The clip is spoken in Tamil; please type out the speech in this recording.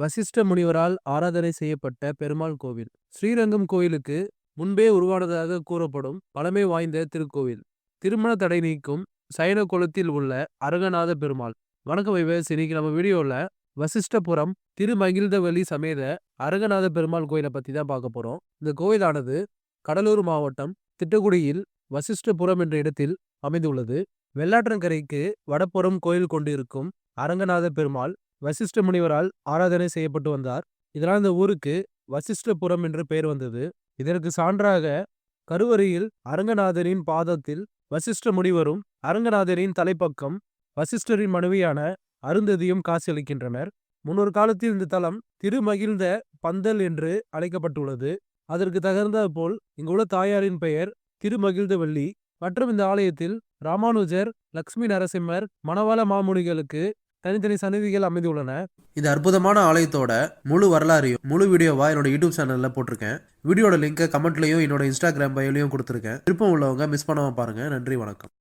வசிஷ்ட முனிவரால் ஆராதனை செய்யப்பட்ட பெருமாள் கோவில். ஸ்ரீரங்கம் கோயிலுக்கு முன்பே உருவானதாக கூறப்படும் பழமை வாய்ந்த திருக்கோவில். திருமண தடை நீக்கும் சைன குலத்தில் உள்ள அரங்கநாத பெருமாள். வணக்கம் விவேஸ், இன்னைக்கு நம்ம வீடியோல வசிஷ்டபுரம் திருமகிழ்ந்தவெளி சமேத அரங்கநாத பெருமாள் கோயிலை பத்தி தான் பார்க்க போறோம். இந்த கோயிலானது கடலூர் மாவட்டம் திட்டக்குடியில் வசிஷ்டபுரம் என்ற இடத்தில் அமைந்துள்ளது. வெள்ளாற்றங்கரைக்கு வடபுறம் கோயில் கொண்டிருக்கும் அரங்கநாத பெருமாள் வசிஷ்ட முனிவரால் ஆராதனை செய்யப்பட்டு வந்தார். இதனால் இந்த ஊருக்கு வசிஷ்டபுரம் என்று பெயர் வந்தது. இதற்கு சான்றாக கருவறையில் அரங்கநாதரின் பாதத்தில் வசிஷ்ட முனிவரும் அரங்கநாதரின் தலைப்பக்கம் வசிஷ்டரின் மனைவியான அருந்ததியும் காட்சியளிக்கின்றனர். முன்னொரு காலத்தில் இந்த தலம் திருமகிழ்ந்த பந்தல் என்று அழைக்கப்பட்டுள்ளது. அதற்கு தகுந்தாற் போல் இங்குள்ள தாயாரின் பெயர் திருமகிழ்ந்தவெள்ளி. மற்றும் இந்த ஆலயத்தில் ராமானுஜர், லக்ஷ்மி நரசிம்மர், மணவாள மாமுனிகளுக்கு தனித்தனி சன்னதிகள் அமைந்துள்ளன. இந்த அற்புதமான ஆலயத்தோட முழு வரலாறையும் முழு வீடியோவா என்னோட யூடியூப் சேனல்ல போட்டிருக்கேன். வீடியோட லிங்கை கமெண்ட்லயும் என்னோட இன்ஸ்டாகிராம் பயோலையும் கொடுத்துருக்கேன். விருப்பம் உள்ளவங்க மிஸ் பண்ணாம பாருங்க. நன்றி, வணக்கம்.